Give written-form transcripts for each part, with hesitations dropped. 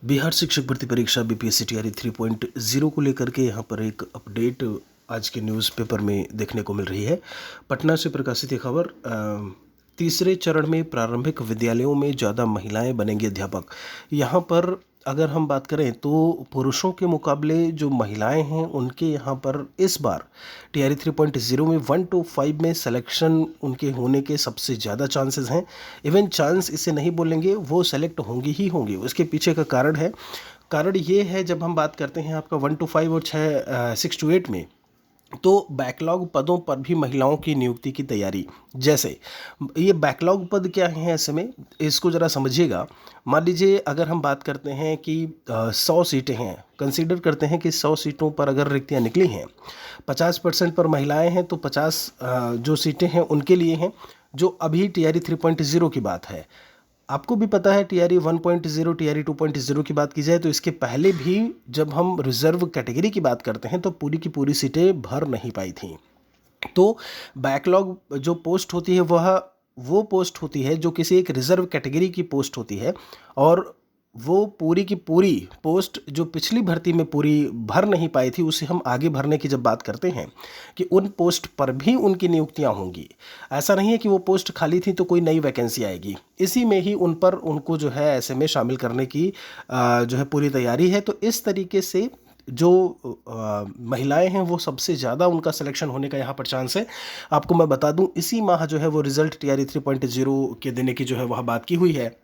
बिहार शिक्षक भर्ती परीक्षा बीपीएससी टीआरई 3.0 को लेकर के यहाँ पर एक अपडेट आज के न्यूज़पेपर में देखने को मिल रही है। पटना से प्रकाशित ये खबर, तीसरे चरण में प्रारंभिक विद्यालयों में ज़्यादा महिलाएं बनेंगी अध्यापक। यहाँ पर अगर हम बात करें तो पुरुषों के मुकाबले जो महिलाएं हैं उनके यहाँ पर इस बार टीआरई 3.0 में 1 to 5 में सिलेक्शन उनके होने के सबसे ज़्यादा चांसेस हैं। इवन चांस इसे नहीं बोलेंगे, वो सेलेक्ट होंगी ही होंगी। उसके पीछे का कारण ये है, जब हम बात करते हैं आपका 1 to 5 और 6 to 8 में, तो बैकलॉग पदों पर भी महिलाओं की नियुक्ति की तैयारी। जैसे ये बैकलॉग पद क्या हैं, ऐसे में इसको ज़रा समझिएगा। मान लीजिए अगर हम बात करते हैं कि 100 सीटें हैं, कंसीडर करते हैं कि 100 सीटों पर अगर रिक्तियां निकली हैं, 50% पर महिलाएं हैं, तो 50 जो सीटें हैं उनके लिए हैं। जो अभी टीआरई 3.0 की बात है, आपको भी पता है टीआरई 1.0 टीआरई 2.0 की बात की जाए तो इसके पहले भी जब हम रिजर्व कैटेगरी की बात करते हैं तो पूरी की पूरी सीटें भर नहीं पाई थी। तो बैकलॉग जो पोस्ट होती है वह वो पोस्ट होती है जो किसी एक रिजर्व कैटेगरी की पोस्ट होती है, और वो पूरी की पूरी पोस्ट जो पिछली भर्ती में पूरी भर नहीं पाई थी उसे हम आगे भरने की जब बात करते हैं कि उन पोस्ट पर भी उनकी नियुक्तियां होंगी। ऐसा नहीं है कि वो पोस्ट खाली थी तो कोई नई वैकेंसी आएगी, इसी में ही उन पर उनको जो है ऐसे में शामिल करने की जो है पूरी तैयारी है। तो इस तरीके से जो महिलाएं हैं वो सबसे ज़्यादा उनका सिलेक्शन होने का यहाँ पर चांस है। आपको मैं बता दूं, इसी माह जो है वो रिजल्ट टीआरई 3.0 के देने की जो है वह बात की हुई है।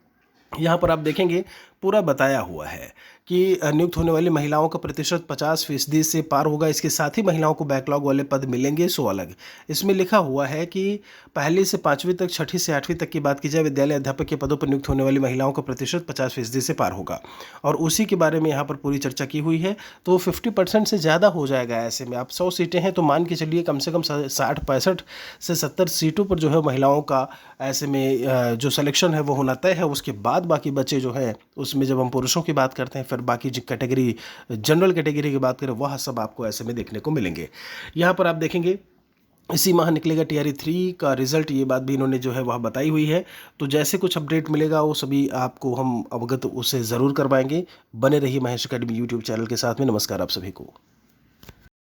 यहाँ पर आप देखेंगे पूरा बताया हुआ है कि नियुक्त होने वाली महिलाओं का प्रतिशत 50% से पार होगा। इसके साथ ही महिलाओं को बैकलॉग वाले पद मिलेंगे 100 अलग। इसमें लिखा हुआ है कि पहली से 5वीं तक, 6ठी से 8वीं तक की बात की जाए, विद्यालय अध्यापक के पदों पर नियुक्त होने वाली महिलाओं का प्रतिशत 50% से पार होगा, और उसी के बारे में यहाँ पर पूरी चर्चा की हुई है। तो 50% से ज़्यादा हो जाएगा। ऐसे में आप 100 सीटें हैं तो मान के चलिए कम से कम 60-65 से 70 सीटों पर जो है महिलाओं का ऐसे में जो सिलेक्शन है वो होना तय है। उसके बाद बाकी बचे जो है उसमें जब हम पुरुषों की बात करते हैं, फिर बाकी जो कैटेगरी, जनरल कैटेगरी की बात करें, वह सब आपको ऐसे में देखने को मिलेंगे। यहाँ पर आप देखेंगे इसी माह निकलेगा टीआरई 3 का रिजल्ट, ये बात भी इन्होंने जो है वह बताई हुई है। तो जैसे कुछ अपडेट मिलेगा वो सभी आपको हम अवगत उससे ज़रूर करवाएंगे। बने रहिए महेश अकेडमी यूट्यूब चैनल के साथ में। नमस्कार आप सभी को।